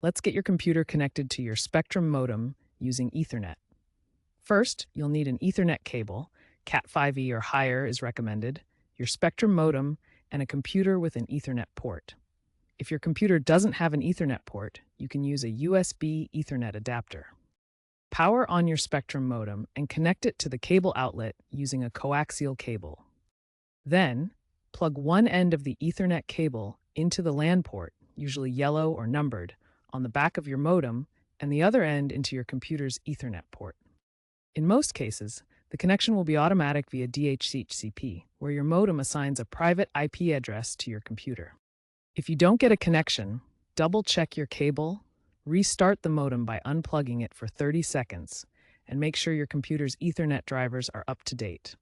Let's get your computer connected to your Spectrum modem using Ethernet. First, you'll need an Ethernet cable, Cat5e or higher is recommended, your Spectrum modem, and a computer with an Ethernet port. If your computer doesn't have an Ethernet port, you can use a USB Ethernet adapter. Power on your Spectrum modem and connect it to the cable outlet using a coaxial cable. Then, plug one end of the Ethernet cable into the LAN port, usually yellow or numbered, on the back of your modem, and the other end into your computer's Ethernet port. In most cases, the connection will be automatic via DHCP, where your modem assigns a private IP address to your computer. If you don't get a connection, double-check your cable, restart the modem by unplugging it for 30 seconds, and make sure your computer's Ethernet drivers are up to date.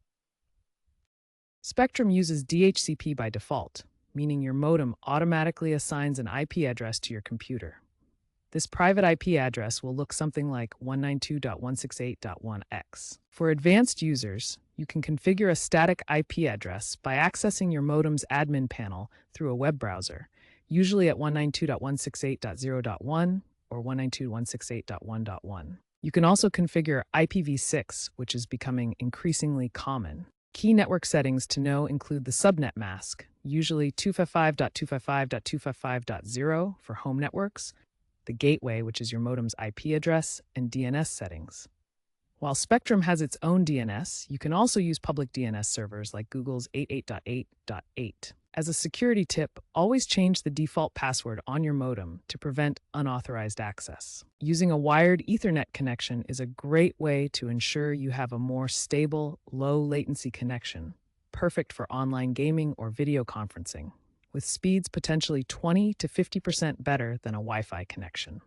Spectrum uses DHCP by default, meaning your modem automatically assigns an IP address to your computer. This private IP address will look something like 192.168.1x. For advanced users, you can configure a static IP address by accessing your modem's admin panel through a web browser, usually at 192.168.0.1 or 192.168.1.1. You can also configure IPv6, which is becoming increasingly common. Key network settings to know include the subnet mask, usually 255.255.255.0 for home networks, the gateway, which is your modem's IP address, and DNS settings. While Spectrum has its own DNS, you can also use public DNS servers like Google's 88.8.8. As a security tip, always change the default password on your modem to prevent unauthorized access. Using a wired Ethernet connection is a great way to ensure you have a more stable, low-latency connection, perfect for online gaming or video conferencing, with speeds potentially 20 to 50% better than a Wi-Fi connection.